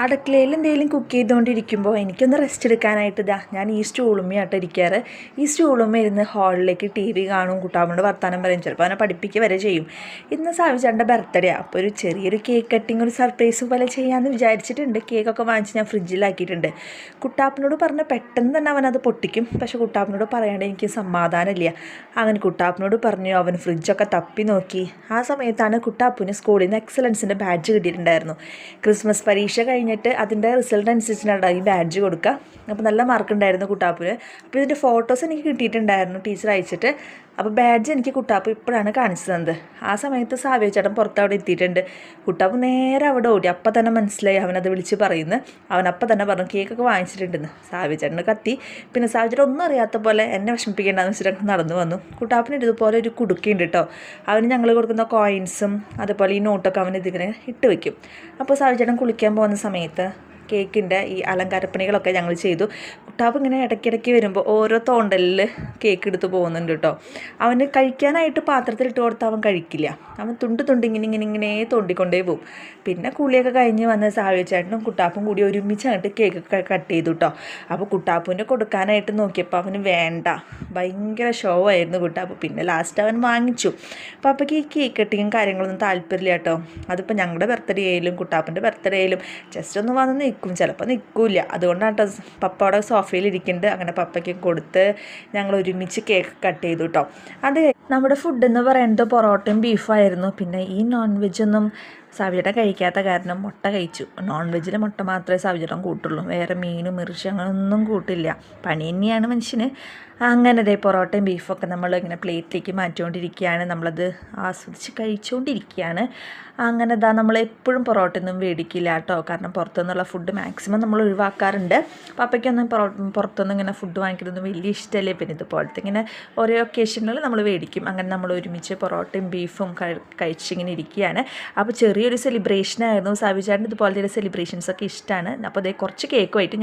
അടുക്കളയിൽ എന്തെങ്കിലും കുക്ക് ചെയ്തുകൊണ്ടിരിക്കുമ്പോൾ എനിക്കൊന്ന് റെസ്റ്റ് എടുക്കാനായിട്ട് ഞാൻ ഈ സ്റ്റൂളുമ്മയായിട്ട് ഇരിക്കാറ്. ഈ സ്റ്റൂളുമ്മ ഇരുന്ന് ഹാളിലേക്ക് ടി വി കാണും, കുട്ടാമ്മയോട് വർത്താനം പറയും, ചിലപ്പോൾ അവനെ പഠിപ്പിക്കുക വരെ ചെയ്യും. ഇന്ന് സാവിച്ചേട്ടൻ്റെ ബർത്ത്ഡേ, അപ്പോൾ ഒരു ചെറിയൊരു കേക്ക് കട്ടിങ്, ഒരു സർപ്രൈസ് പോലെ ചെയ്യാമെന്ന് വിചാരിച്ചിട്ടുണ്ട്. കേക്കൊക്കെ വാങ്ങിച്ച് ഞാൻ ഫ്രിഡ്ജിലാക്കിയിട്ടുണ്ട്. കുട്ടാപ്പനോട് പറഞ്ഞ് പെട്ടെന്ന് തന്നെ അവനത് പൊട്ടിക്കും. പക്ഷേ കുട്ടാപ്പനോട് പറയാണ്ട് എനിക്ക് സമാധാനമില്ല. അങ്ങനെ കുട്ടാപ്പനോട് പറഞ്ഞു, അവൻ ഫ്രിഡ്ജൊക്കെ തപ്പി നോക്കി. ആ സമയത്താണ് കുട്ടാപ്പന് സ്കൂളിൽ നിന്ന് എക്സലൻസിൻ്റെ ബാഡ്ജ് കിട്ടിയിട്ടുണ്ടായിരുന്നു. ക്രിസ്മസ് പരീക്ഷ കഴിഞ്ഞിട്ട് അതിൻ്റെ റിസൾട്ട് അനുസരിച്ചിട്ടാണ് ഈ ബാഡ്ജ് കൊടുക്കുക. അപ്പോൾ നല്ല മാർക്ക് ഉണ്ടായിരുന്നു കുട്ടാപ്പിന്. അപ്പോൾ ഇതിൻ്റെ ഫോട്ടോസ് എനിക്ക് കിട്ടിയിട്ടുണ്ടായിരുന്നു, ടീച്ചർ അയച്ചിട്ട്. അപ്പോൾ ബാഡ്ജ് എനിക്ക് കുട്ടാപ്പ് ഇപ്പോഴാണ് കാണിച്ചു തന്നത്. ആ സമയത്ത് സാവ്യ ചേട്ടൻ പുറത്ത് അവിടെ എത്തിയിട്ടുണ്ട്. കുട്ടാപ്പ് നേരെ അവിടെ ഓടി. അപ്പം തന്നെ മനസ്സിലായി, അവനത് വിളിച്ച് പറയുന്നു. അവനപ്പം തന്നെ പറഞ്ഞു കേക്കൊക്കെ വാങ്ങിച്ചിട്ടുണ്ടെന്ന്. സാവ്യ ചേട്ടന് കത്തി. പിന്നെ സാവ്യ ചേട്ടൻ ഒന്നും അറിയാത്ത പോലെ എന്നെ വിഷമിപ്പിക്കേണ്ടെന്ന് വെച്ചിട്ട് നടന്നു വന്നു. കുട്ടാപ്പിന് ഇതുപോലെ ഒരു കുടുക്കയുണ്ട് കേട്ടോ. അവന് ഞങ്ങൾ കൊടുക്കുന്ന കോയിൻസും അതുപോലെ ഈ നോട്ടൊക്കെ അവൻ ഇതിങ്ങനെ ഇട്ട് വയ്ക്കും. അപ്പോൾ സാവ്യ ചേട്ടൻ കുളിക്കാൻ പോകുന്ന സമയത്ത് കേക്കിൻ്റെ ഈ അലങ്കാരപ്പണികളൊക്കെ ഞങ്ങൾ ചെയ്തു. കുട്ടാപ്പ് ഇങ്ങനെ ഇടയ്ക്കിടയ്ക്ക് വരുമ്പോൾ ഓരോ തോണ്ടലിൽ കേക്ക് എടുത്ത് പോകുന്നുണ്ട് കേട്ടോ. അവന് കഴിക്കാനായിട്ട് പാത്രത്തിൽ ഇട്ട് കൊടുത്താൽ അവൻ കഴിക്കില്ല. അവൻ തുണ്ട് ഇങ്ങനെ തോണ്ടിക്കൊണ്ടേ പോകും. പിന്നെ കുളിയൊക്കെ കഴിഞ്ഞ് വന്ന് സാവിച്ചേട്ടനും കുട്ടാപ്പും കൂടി ഒരുമിച്ചായിട്ട് കേക്ക് കട്ട് ചെയ്തു കേട്ടോ. അപ്പോൾ കുട്ടാപ്പൂൻ്റെ കൊടുക്കാനായിട്ട് നോക്കിയപ്പോൾ അവന് വേണ്ട, ഭയങ്കര ഷോ ആയിരുന്നു കുട്ടാപ്പ്. പിന്നെ ലാസ്റ്റ് അവൻ വാങ്ങിച്ചു. അപ്പോൾ അപ്പോഴേക്ക് ഈ കേക്ക് കട്ടിങ്ങും കാര്യങ്ങളൊന്നും താല്പര്യമില്ല കേട്ടോ. അതിപ്പോൾ ഞങ്ങളുടെ ബർത്ത്ഡേ ആയാലും കുട്ടാപ്പൻ്റെ ബർത്ത്ഡേ ആയാലും ജസ്റ്റ് ഒന്ന് വന്ന് നിൽക്കും, ചിലപ്പോൾ നിൽക്കില്ല. അതുകൊണ്ടാണ് കേട്ടോ പപ്പ അവിടെ സോഫയിൽ ഇരിക്കുന്നുണ്ട്. അങ്ങനെ പപ്പയ്ക്ക് കൊടുത്ത് ഞങ്ങൾ ഒരുമിച്ച് കേക്ക് കട്ട് ചെയ്തു കേട്ടോ. അത് നമ്മുടെ ഫുഡ് എന്ന് പറയുന്നത് പൊറോട്ടയും ബീഫായിരുന്നു. പിന്നെ ഈ നോൺ വെജൊന്നും സാവിചേട്ടൻ കഴിക്കാത്ത കാരണം മുട്ട കഴിച്ചു. നോൺ വെജിൽ മുട്ട മാത്രമേ സാവിചേട്ടൻ കൂട്ടുള്ളൂ, വേറെ മീനും ഇറച്ചി അങ്ങനെയൊന്നും കൂട്ടില്ല. പണി തന്നെയാണ് മനുഷ്യന്. അങ്ങനെ ദേ പൊറോട്ടയും ബീഫൊക്കെ നമ്മൾ ഇങ്ങനെ പ്ലേറ്റിലേക്ക് മാറ്റിക്കൊണ്ടിരിക്കുകയാണ്. നമ്മളത് ആസ്വദിച്ച് കഴിച്ചുകൊണ്ടിരിക്കുകയാണ്. അങ്ങനെ നമ്മൾ എപ്പോഴും പൊറോട്ടയൊന്നും മേടിക്കില്ല കേട്ടോ, കാരണം പുറത്തുനിന്നുള്ള ഫുഡ് മാക്സിമം നമ്മൾ ഒഴിവാക്കാറുണ്ട്. പപ്പയ്ക്കൊന്നും പുറത്തുനിന്ന് ഇങ്ങനെ ഫുഡ് വാങ്ങിക്കുന്നതൊന്നും വലിയ ഇഷ്ടമല്ലേ. പിന്നെ ഇതുപോലത്തെ ഇങ്ങനെ ഓരോ ഒക്കേഷനിൽ നമ്മൾ മേടിക്കും. അങ്ങനെ നമ്മൾ ഒരുമിച്ച് പൊറോട്ടയും ബീഫും കഴിച്ചിങ്ങനെ ഇരിക്കുകയാണ്. അപ്പോൾ ചെറിയൊരു സെലിബ്രേഷനായിരുന്നു. സാവിചേട്ടൻ ഇതുപോലത്തെ സെലിബ്രേഷൻസൊക്കെ ഇഷ്ടമാണ്. അപ്പോൾ അതേ കുറച്ച് കേക്കുമായിട്ട്